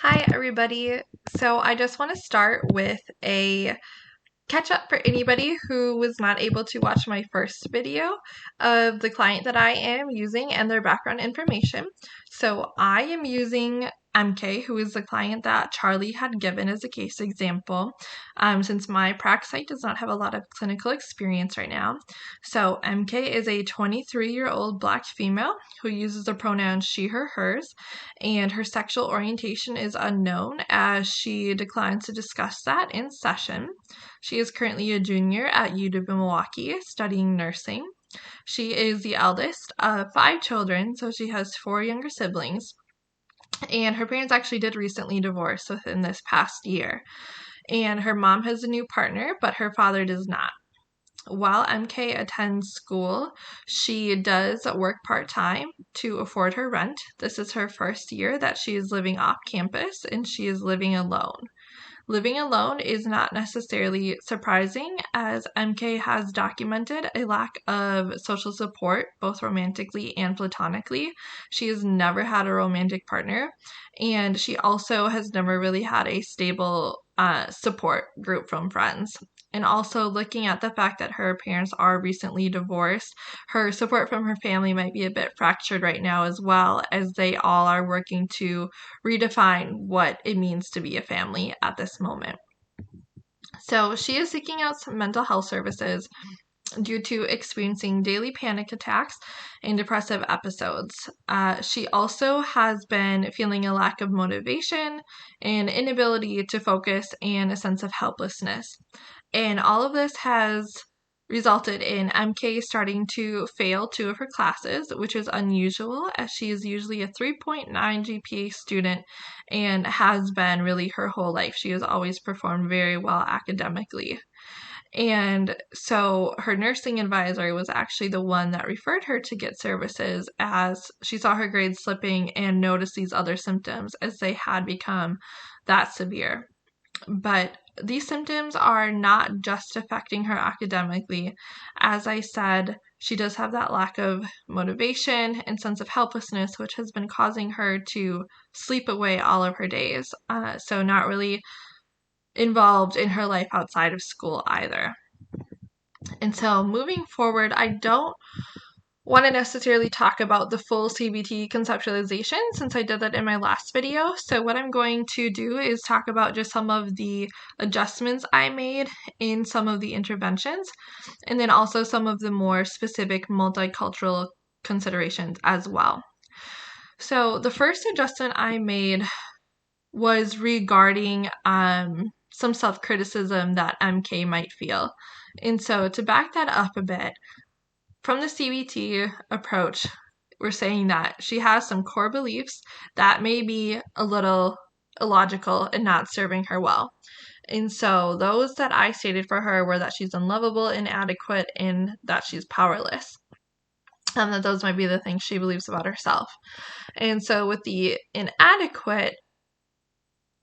Hi, everybody. So I just want to start with a catch up for anybody who was not able to watch my first video of the client that I am using and their background information. So I am using MK, who is the client that Charlie had given as a case example, since my prac site does not have a lot of clinical experience right now. So MK is a 23-year-old Black female who uses the pronouns she, her, hers, and her sexual orientation is unknown as she declines to discuss that in session. She is currently a junior at UW-Milwaukee studying nursing. She is the eldest of 5 children, so she has 4 younger siblings. And her parents actually did recently divorce within this past year. And her mom has a new partner, but her father does not. While MK attends school, she does work part-time to afford her rent. This is her first year that she is living off campus, and she is living alone. Living alone is not necessarily surprising, as MK has documented a lack of social support, both romantically and platonically. She has never had a romantic partner, and she also has never really had a stable support group from friends. And also, looking at the fact that her parents are recently divorced, her support from her family might be a bit fractured right now, as well as they all are working to redefine what it means to be a family at this moment. So she is seeking out some mental health services due to experiencing daily panic attacks and depressive episodes. She also has been feeling a lack of motivation, an inability to focus, and a sense of helplessness. And all of this has resulted in MK starting to fail 2 of her classes, which is unusual as she is usually a 3.9 GPA student and has been really her whole life. She has always performed very well academically. And so her nursing advisor was actually the one that referred her to get services as she saw her grades slipping and noticed these other symptoms as they had become that severe. But these symptoms are not just affecting her academically. As I said, she does have that lack of motivation and sense of helplessness, which has been causing her to sleep away all of her days. So not really involved in her life outside of school either. And so moving forward, I don't want to necessarily talk about the full CBT conceptualization since I did that in my last video. So what I'm going to do is talk about just some of the adjustments I made in some of the interventions, and then also some of the more specific multicultural considerations as well. So the first adjustment I made was regarding some self-criticism that MK might feel. And so to back that up a bit, from the CBT approach, we're saying that she has some core beliefs that may be a little illogical and not serving her well. And so those that I stated for her were that she's unlovable, inadequate, and that she's powerless. And that those might be the things she believes about herself. And so with the inadequate,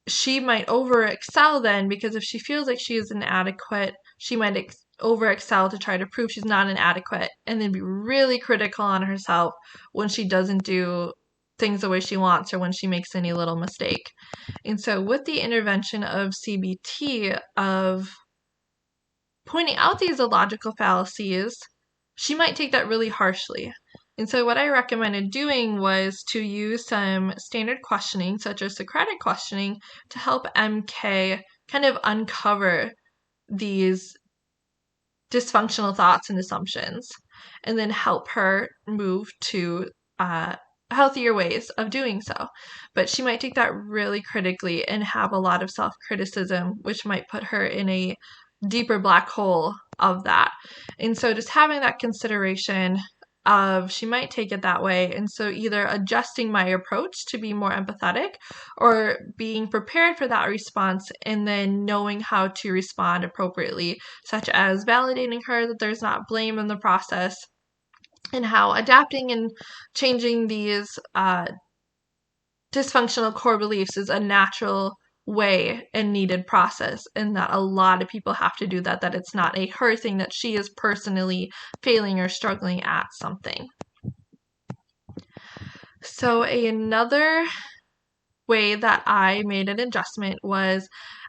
she might over excel then, because if she feels like she is inadequate, she might over excel to try to prove she's not inadequate and then be really critical on herself when she doesn't do things the way she wants or when she makes any little mistake. And so with the intervention of CBT, of pointing out these illogical fallacies, she might take that really harshly. And so what I recommended doing was to use some standard questioning, such as Socratic questioning, to help MK kind of uncover these dysfunctional thoughts and assumptions, and then help her move to healthier ways of doing so. But she might take that really critically and have a lot of self-criticism, which might put her in a deeper black hole of that. And so just having that consideration of she might take it that way, and so either adjusting my approach to be more empathetic or being prepared for that response and then knowing how to respond appropriately, such as validating her that there's not blame in the process, and how adapting and changing these dysfunctional core beliefs is a natural way and needed process, and that a lot of people have to do that, that it's not a her thing, that she is personally failing or struggling at something. So another way that I made an adjustment was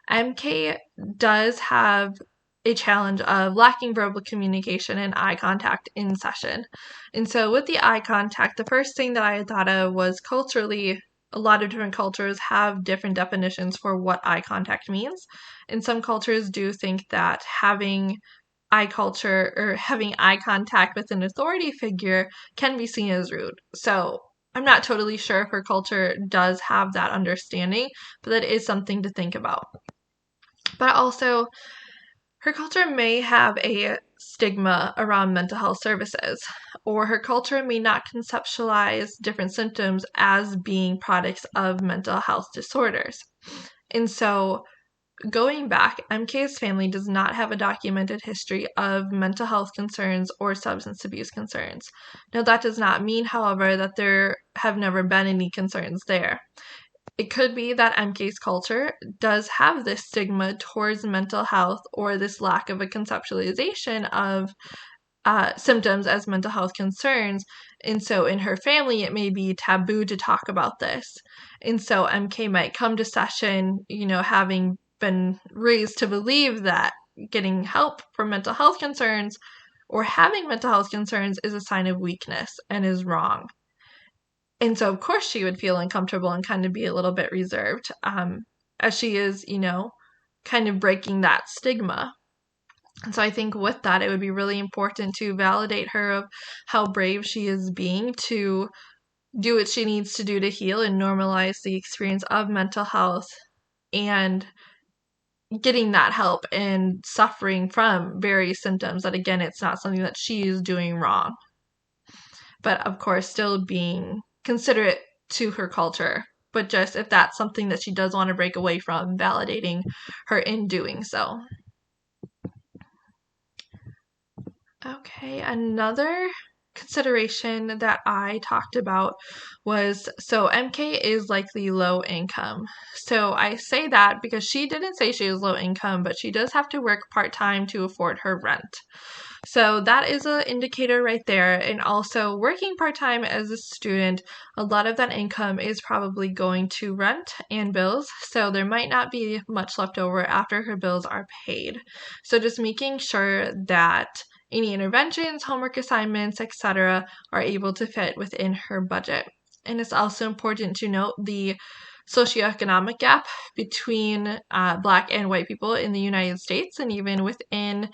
MK does have a challenge of lacking verbal communication and eye contact in session. And so with the eye contact, the first thing that I had thought of was culturally, a lot of different cultures have different definitions for what eye contact means. And some cultures do think that having having eye contact with an authority figure can be seen as rude. So I'm not totally sure if her culture does have that understanding, but that is something to think about. But also, her culture may have a stigma around mental health services, or her culture may not conceptualize different symptoms as being products of mental health disorders. And so, going back, MK's family does not have a documented history of mental health concerns or substance abuse concerns. Now, that does not mean, however, that there have never been any concerns there. It could be that MK's culture does have this stigma towards mental health or this lack of a conceptualization of symptoms as mental health concerns. And so in her family, it may be taboo to talk about this. And so MK might come to session, having been raised to believe that getting help for mental health concerns or having mental health concerns is a sign of weakness and is wrong. And so, of course, she would feel uncomfortable and kind of be a little bit reserved, as she is, kind of breaking that stigma. And so I think with that, it would be really important to validate her of how brave she is being to do what she needs to do to heal and normalize the experience of mental health and getting that help and suffering from various symptoms that, again, it's not something that she is doing wrong. But of course, still being considerate to her culture. But just if that's something that she does want to break away from, validating her in doing so. Okay, another consideration that I talked about was, so MK is likely low income. So I say that because she didn't say she was low income, but she does have to work part-time to afford her rent. So that is an indicator right there. And also working part-time as a student, a lot of that income is probably going to rent and bills. So there might not be much left over after her bills are paid. So just making sure that any interventions, homework assignments, etc., are able to fit within her budget. And it's also important to note the socioeconomic gap between Black and white people in the United States, and even within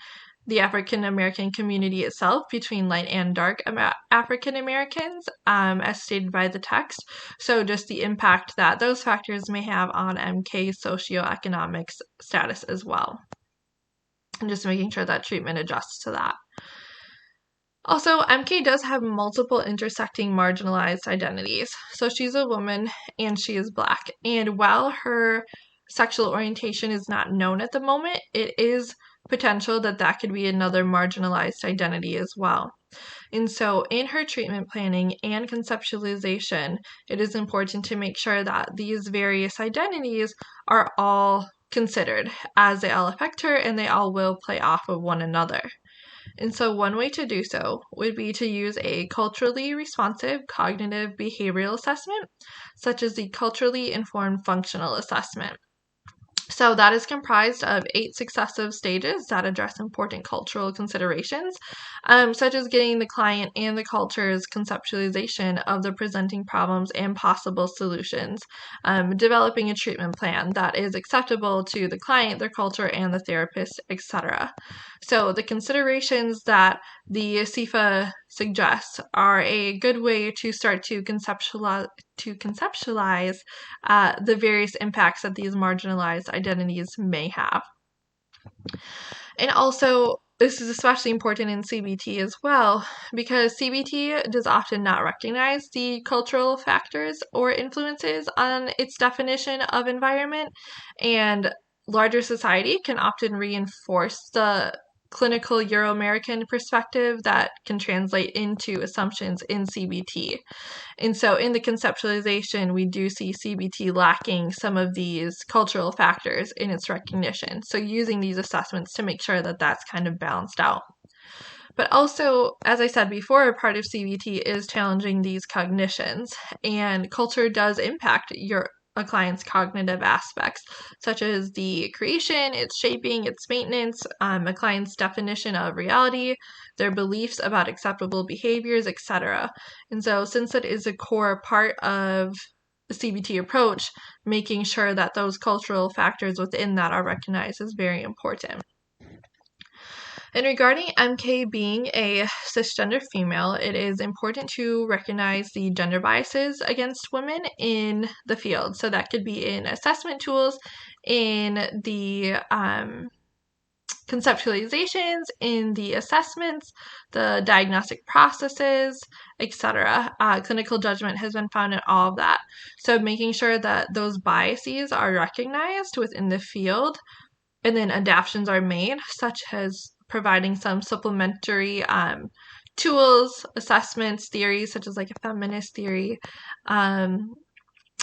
the African American community itself, between light and dark African Americans, as stated by the text. So just the impact that those factors may have on MK's socioeconomic status as well. And just making sure that treatment adjusts to that. Also, MK does have multiple intersecting marginalized identities. So she's a woman and she is Black. And while her sexual orientation is not known at the moment, it is potential that that could be another marginalized identity as well. And so in her treatment planning and conceptualization, it is important to make sure that these various identities are all considered, as they all affect her and they all will play off of one another. And so one way to do so would be to use a culturally responsive cognitive behavioral assessment, such as the culturally informed functional assessment. So that is comprised of 8 successive stages that address important cultural considerations, such as getting the client and the culture's conceptualization of the presenting problems and possible solutions, developing a treatment plan that is acceptable to the client, their culture, and the therapist, etc. So the considerations that the CIFA suggests are a good way to start to conceptualize the various impacts that these marginalized identities may have. And also, this is especially important in CBT as well, because CBT does often not recognize the cultural factors or influences on its definition of environment, and larger society can often reinforce the clinical Euro-American perspective that can translate into assumptions in CBT. And so in the conceptualization, we do see CBT lacking some of these cultural factors in its recognition. So using these assessments to make sure that that's kind of balanced out. But also, as I said before, a part of CBT is challenging these cognitions, and culture does impact a client's cognitive aspects, such as the creation, its shaping, its maintenance, a client's definition of reality, their beliefs about acceptable behaviors, etc. And so, since it is a core part of the CBT approach, making sure that those cultural factors within that are recognized is very important. And regarding MK being a cisgender female, it is important to recognize the gender biases against women in the field. So that could be in assessment tools, in the conceptualizations, in the assessments, the diagnostic processes, etc. Clinical judgment has been found in all of that. So making sure that those biases are recognized within the field and then adaptations are made, such as providing some supplementary tools, assessments, theories, such as like a feminist theory,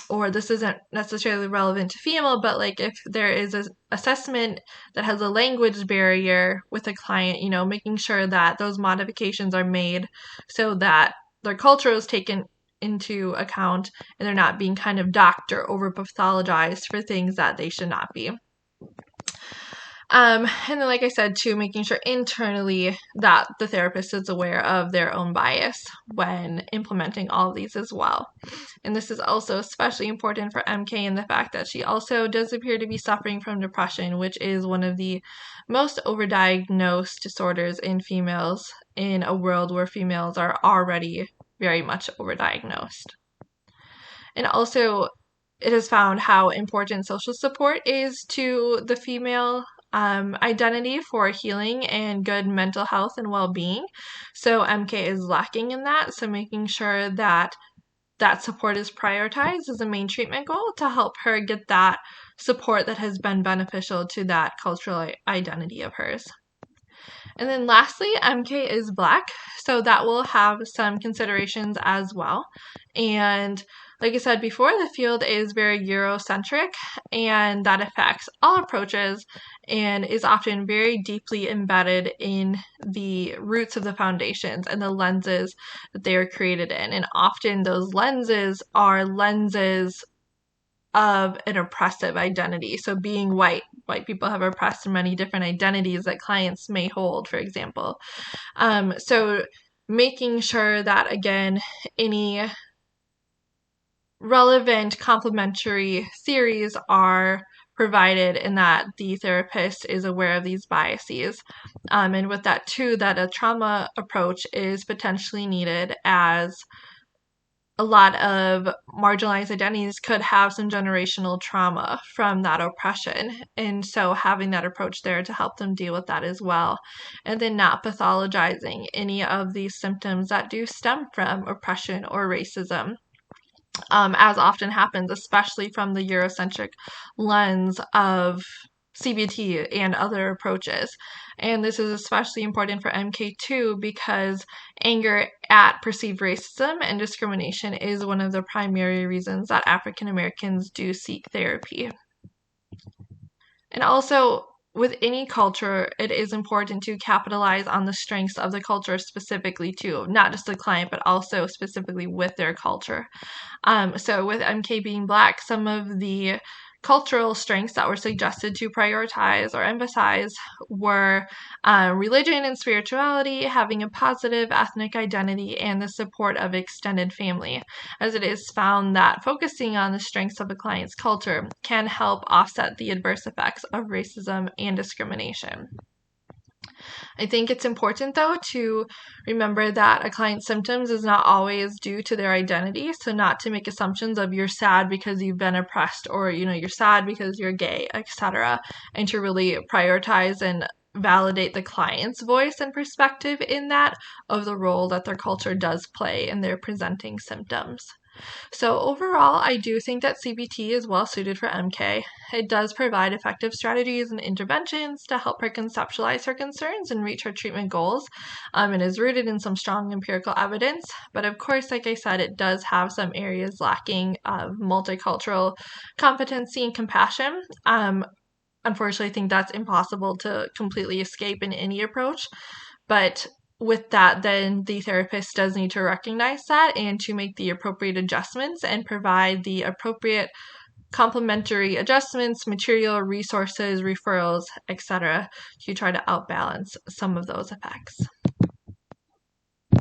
or this isn't necessarily relevant to female, but like if there is an assessment that has a language barrier with a client, making sure that those modifications are made so that their culture is taken into account and they're not being kind of docked or over pathologized for things that they should not be. And then, like I said, too, making sure internally that the therapist is aware of their own bias when implementing all of these as well. And this is also especially important for MK in the fact that she also does appear to be suffering from depression, which is one of the most overdiagnosed disorders in females in a world where females are already very much overdiagnosed. And also, it has found how important social support is to the female identity for healing and good mental health and well-being. So MK is lacking in that. So making sure that that support is prioritized as a main treatment goal to help her get that support that has been beneficial to that cultural identity of hers. And then lastly, MK is Black, so that will have some considerations as well. And like I said before, the field is very Eurocentric, and that affects all approaches and is often very deeply embedded in the roots of the foundations and the lenses that they are created in. And often those lenses are lenses of an oppressive identity. So being white people have oppressed many different identities that clients may hold, for example. So making sure that, again, any relevant complementary theories are provided and that the therapist is aware of these biases. And with that too, that a trauma approach is potentially needed, as a lot of marginalized identities could have some generational trauma from that oppression. And so having that approach there to help them deal with that as well. And then not pathologizing any of these symptoms that do stem from oppression or racism. As often happens, especially from the Eurocentric lens of CBT and other approaches. And this is especially important for MK2 because anger at perceived racism and discrimination is one of the primary reasons that African Americans do seek therapy. And also, with any culture, it is important to capitalize on the strengths of the culture specifically too, not just the client, but also specifically with their culture. So with MK being Black, some of the cultural strengths that were suggested to prioritize or emphasize were religion and spirituality, having a positive ethnic identity, and the support of extended family, as it is found that focusing on the strengths of a client's culture can help offset the adverse effects of racism and discrimination. I think it's important, though, to remember that a client's symptoms is not always due to their identity, so not to make assumptions of you're sad because you've been oppressed or, you're sad because you're gay, etc., and to really prioritize and validate the client's voice and perspective in that of the role that their culture does play in their presenting symptoms. So overall, I do think that CBT is well suited for MK. It does provide effective strategies and interventions to help her conceptualize her concerns and reach her treatment goals, and is rooted in some strong empirical evidence. But of course, like I said, it does have some areas lacking of multicultural competency and compassion. Unfortunately, I think that's impossible to completely escape in any approach. But with that, then the therapist does need to recognize that and to make the appropriate adjustments and provide the appropriate complementary adjustments, material, resources, referrals, etc. to try to outbalance some of those effects.